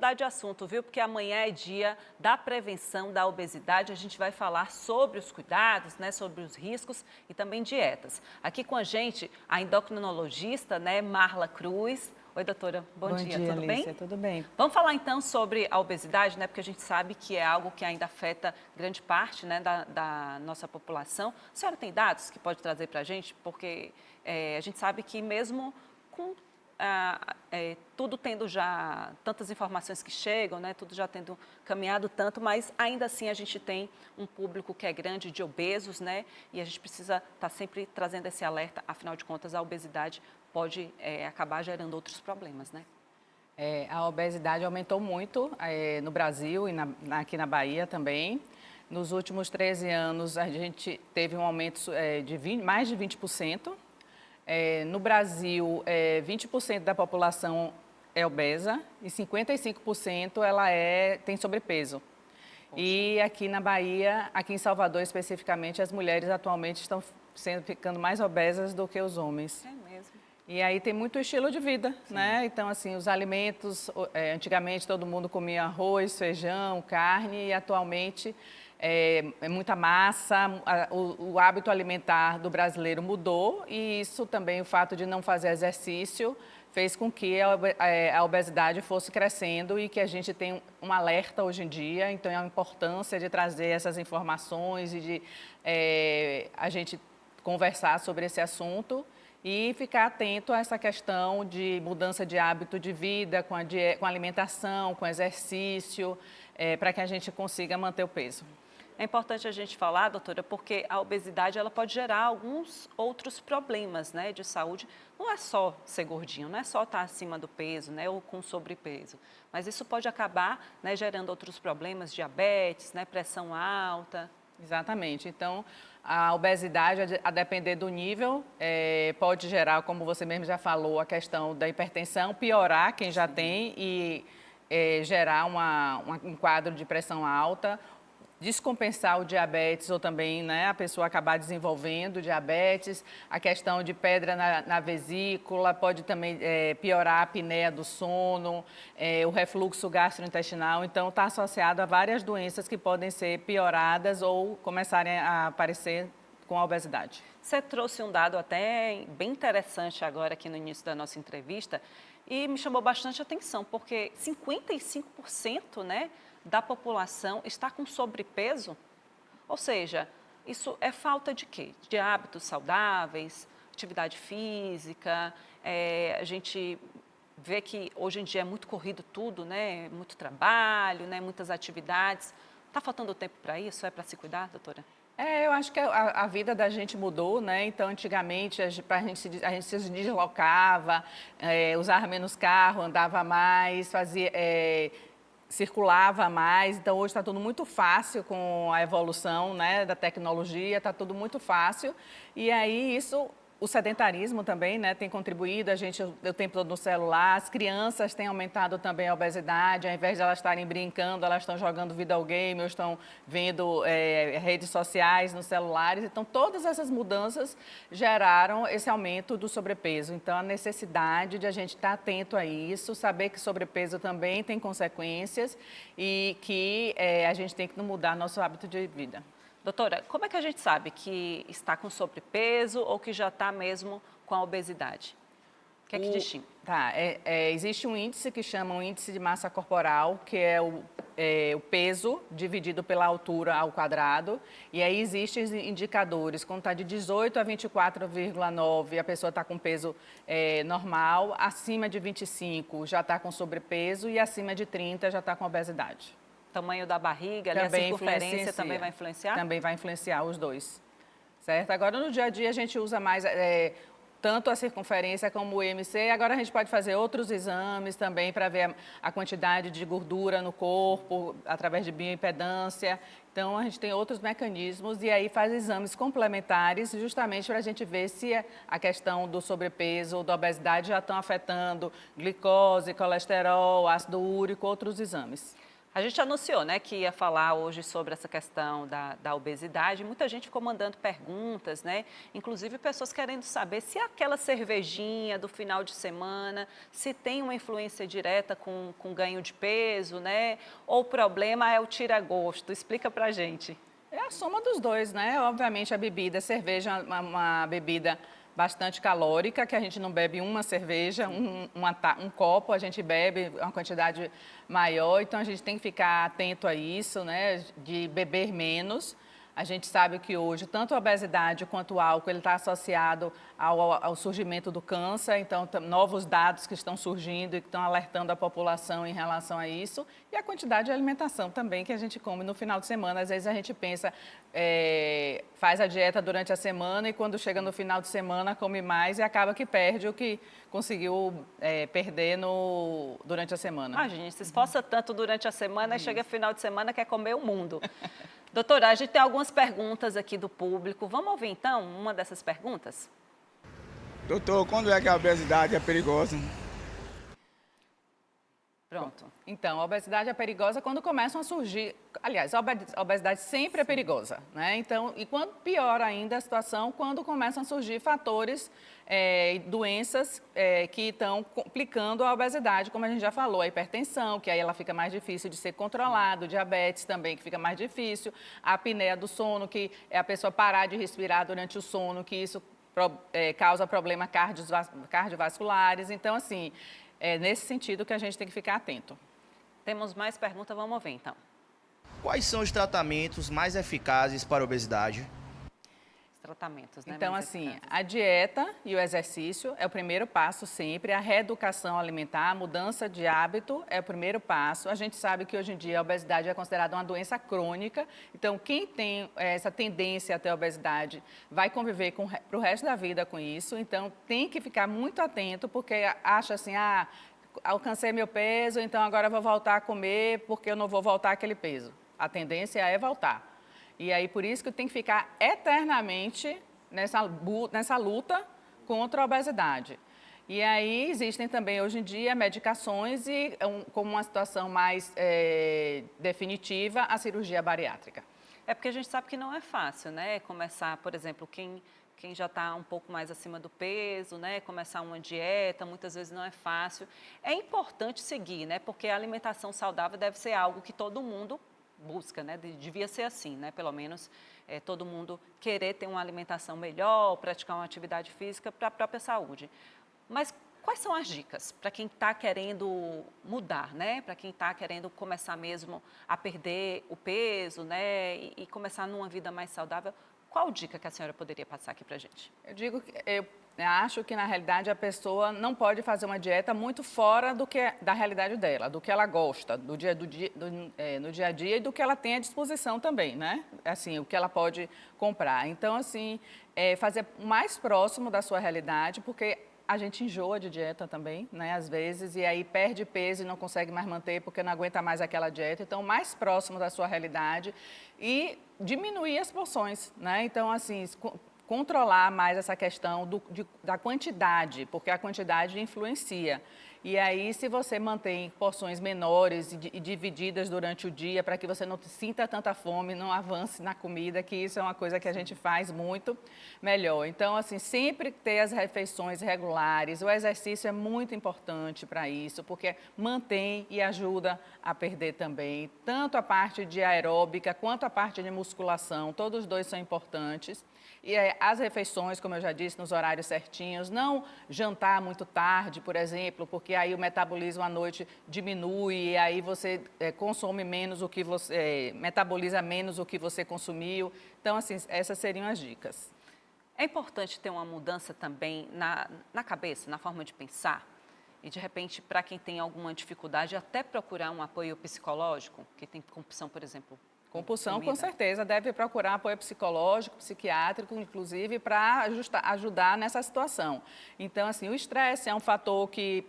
mudar de assunto, viu? Porque amanhã é dia da prevenção da obesidade. A gente vai falar sobre os cuidados, né? Sobre os riscos e também dietas. Aqui com a gente, a endocrinologista, né? Marla Cruz. Oi, doutora. Bom dia, tudo bem? Alicia, tudo bem? Vamos falar então sobre a obesidade, né? Porque a gente sabe que é algo que ainda afeta grande parte, né, da nossa população. A senhora tem dados que pode trazer para a gente? Porque a gente sabe que mesmo com tudo tendo já tantas informações que chegam, né, tudo já tendo caminhado tanto, mas ainda assim a gente tem um público que é grande de obesos, né, e a gente precisa estar sempre trazendo esse alerta, afinal de contas a obesidade pode acabar gerando outros problemas, né? A obesidade aumentou muito no Brasil e aqui na Bahia também. Nos últimos 13 anos, a gente teve um aumento de mais de 20%. No Brasil, 20% da população é obesa e 55% tem sobrepeso. Poxa. E aqui na Bahia, aqui em Salvador especificamente, as mulheres atualmente estão ficando mais obesas do que os homens. É mesmo. E aí tem muito estilo de vida, né? Então, assim, os alimentos, antigamente todo mundo comia arroz, feijão, carne, e atualmente é muita massa, o hábito alimentar do brasileiro mudou, e isso também, o fato de não fazer exercício, fez com que a obesidade fosse crescendo e que a gente tem um alerta hoje em dia, então é a importância de trazer essas informações e de a gente conversar sobre esse assunto e ficar atento a essa questão de mudança de hábito de vida, com a alimentação, com exercício, para que a gente consiga manter o peso. É importante a gente falar, doutora, porque a obesidade ela pode gerar alguns outros problemas, né, de saúde. Não é só ser gordinho, não é só estar acima do peso, né, ou com sobrepeso. Mas isso pode acabar, né, gerando outros problemas, diabetes, né, pressão alta. Exatamente. Então, a obesidade, a depender do nível, pode gerar, como você mesmo já falou, a questão da hipertensão, piorar quem já tem e gerar um quadro de pressão alta, descompensar o diabetes ou também, né, a pessoa acabar desenvolvendo diabetes, a questão de pedra na vesícula, pode também piorar a apneia do sono, o refluxo gastrointestinal, então está associado a várias doenças que podem ser pioradas ou começarem a aparecer com a obesidade. Você trouxe um dado até bem interessante agora aqui no início da nossa entrevista e me chamou bastante atenção, porque 55%, né, da população está com sobrepeso, ou seja, isso é falta de quê? De hábitos saudáveis, atividade física, a gente vê que hoje em dia é muito corrido tudo, né? Muito trabalho, né? Muitas atividades. Está faltando tempo para isso? É para se cuidar, doutora? Eu acho que a vida da gente mudou, né? Então, antigamente, a gente se deslocava, usava menos carro, andava mais, circulava mais, então hoje está tudo muito fácil com a evolução, né, da tecnologia, está tudo muito fácil e aí o sedentarismo também, né, tem contribuído, o tempo todo no celular, as crianças têm aumentado também a obesidade, ao invés de elas estarem brincando, elas estão jogando videogame, ou estão vendo redes sociais nos celulares, então todas essas mudanças geraram esse aumento do sobrepeso, então a necessidade de a gente estar atento a isso, saber que sobrepeso também tem consequências e que a gente tem que mudar nosso hábito de vida. Doutora, como é que a gente sabe que está com sobrepeso ou que já está mesmo com a obesidade? O que é que distingue? Existe um índice que chama um índice de massa corporal, que é o peso dividido pela altura ao quadrado. E aí existem indicadores, quando está de 18 a 24,9, a pessoa está com peso normal, acima de 25 já está com sobrepeso e acima de 30 já está com obesidade. Tamanho da barriga, ali, a circunferência também vai influenciar? Também vai influenciar os dois, certo? Agora, no dia a dia, a gente usa mais tanto a circunferência como o IMC. Agora, a gente pode fazer outros exames também para ver a quantidade de gordura no corpo, através de bioimpedância. Então, a gente tem outros mecanismos e aí faz exames complementares justamente para a gente ver se a questão do sobrepeso ou da obesidade já estão afetando glicose, colesterol, ácido úrico, outros exames. A gente anunciou, né, que ia falar hoje sobre essa questão da obesidade. Muita gente ficou mandando perguntas, né? Inclusive pessoas querendo saber se aquela cervejinha do final de semana, se tem uma influência direta com ganho de peso, né? Ou o problema é o tira-gosto. Explica pra gente. É a soma dos dois, né? Obviamente a bebida, a cerveja é uma bebida bastante calórica, que a gente não bebe uma cerveja, um copo, a gente bebe uma quantidade maior, então a gente tem que ficar atento a isso, né? De beber menos. A gente sabe que hoje, tanto a obesidade quanto o álcool, ele está associado ao surgimento do câncer, então novos dados que estão surgindo e que estão alertando a população em relação a isso, e a quantidade de alimentação também que a gente come no final de semana. Às vezes a gente pensa, faz a dieta durante a semana e quando chega no final de semana come mais e acaba que perde o que conseguiu perder durante a semana. A gente se esforça tanto durante a semana e chega final de semana quer comer o mundo. Doutora, a gente tem algumas perguntas aqui do público. Vamos ouvir, então, uma dessas perguntas? Doutor, quando é que a obesidade é perigosa? Pronto. Então, a obesidade é perigosa quando começam a surgir... Aliás, a obesidade sempre é perigosa, né? Então, e quando pior ainda a situação, quando começam a surgir fatores, doenças que estão complicando a obesidade, como a gente já falou, a hipertensão, que aí ela fica mais difícil de ser controlada, o diabetes também, que fica mais difícil, a apneia do sono, que é a pessoa parar de respirar durante o sono, que isso causa problemas cardiovasculares. Então, assim... É nesse sentido que a gente tem que ficar atento. Temos mais perguntas, vamos ouvir então. Quais são os tratamentos mais eficazes para a obesidade? Tratamentos, né? Então, assim, a dieta e o exercício é o primeiro passo sempre, a reeducação alimentar, a mudança de hábito é o primeiro passo. A gente sabe que hoje em dia a obesidade é considerada uma doença crônica, então quem tem essa tendência a ter obesidade vai conviver para o resto da vida com isso, então tem que ficar muito atento, porque acha assim, alcancei meu peso, então agora vou voltar a comer porque eu não vou voltar àquele peso. A tendência é voltar. E aí, por isso que tem que ficar eternamente nessa luta contra a obesidade. E aí, existem também, hoje em dia, medicações e, como uma situação mais definitiva, a cirurgia bariátrica. É porque a gente sabe que não é fácil, né? Começar, por exemplo, quem já está um pouco mais acima do peso, né? Começar uma dieta, muitas vezes não é fácil. É importante seguir, né? Porque a alimentação saudável deve ser algo que todo mundo busca, né? Devia ser assim, né? Pelo menos todo mundo querer ter uma alimentação melhor, praticar uma atividade física para a própria saúde. Mas quais são as dicas para quem está querendo mudar, né? Para quem está querendo começar mesmo a perder o peso, né? E começar numa vida mais saudável? Qual dica que a senhora poderia passar aqui para a gente? Eu acho que, na realidade, a pessoa não pode fazer uma dieta muito fora da realidade dela, do que ela gosta, no dia a dia e do que ela tem à disposição também, né? Assim, o que ela pode comprar. Então, assim, fazer mais próximo da sua realidade, porque a gente enjoa de dieta também, né, às vezes, e aí perde peso e não consegue mais manter porque não aguenta mais aquela dieta. Então, mais próximo da sua realidade e diminuir as porções, né? Então, assim, controlar mais essa questão da quantidade, porque a quantidade influencia. E aí, se você mantém porções menores e divididas durante o dia, para que você não sinta tanta fome, não avance na comida, que isso é uma coisa que a gente faz muito melhor. Então, assim, sempre ter as refeições regulares, o exercício é muito importante para isso, porque mantém e ajuda a perder também. Tanto a parte de aeróbica quanto a parte de musculação, todos os dois são importantes. E as refeições, como eu já disse, nos horários certinhos, não jantar muito tarde, por exemplo, porque aí o metabolismo à noite diminui e aí você consome menos o que você, metaboliza menos o que você consumiu. Então, assim, essas seriam as dicas. É importante ter uma mudança também na cabeça, na forma de pensar? E, de repente, para quem tem alguma dificuldade, até procurar um apoio psicológico, que tem compulsão, por exemplo, compulsão, com certeza, deve procurar apoio psicológico, psiquiátrico, inclusive, para ajudar nessa situação. Então, assim, o estresse é um fator que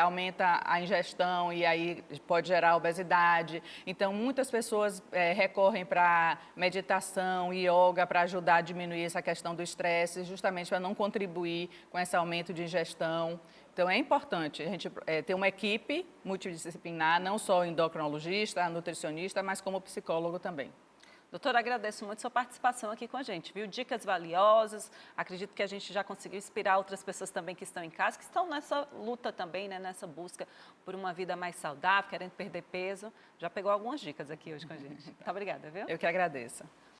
aumenta a ingestão e aí pode gerar obesidade. Então, muitas pessoas recorrem para meditação e yoga para ajudar a diminuir essa questão do estresse, justamente para não contribuir com esse aumento de ingestão. Então, é importante a gente ter uma equipe multidisciplinar, não só o endocrinologista, nutricionista, mas como psicólogo também. Doutora, agradeço muito sua participação aqui com a gente, viu? Dicas valiosas, acredito que a gente já conseguiu inspirar outras pessoas também que estão em casa, que estão nessa luta também, né? Nessa busca por uma vida mais saudável, querendo perder peso. Já pegou algumas dicas aqui hoje com a gente. Muito obrigada, viu? Eu que agradeço.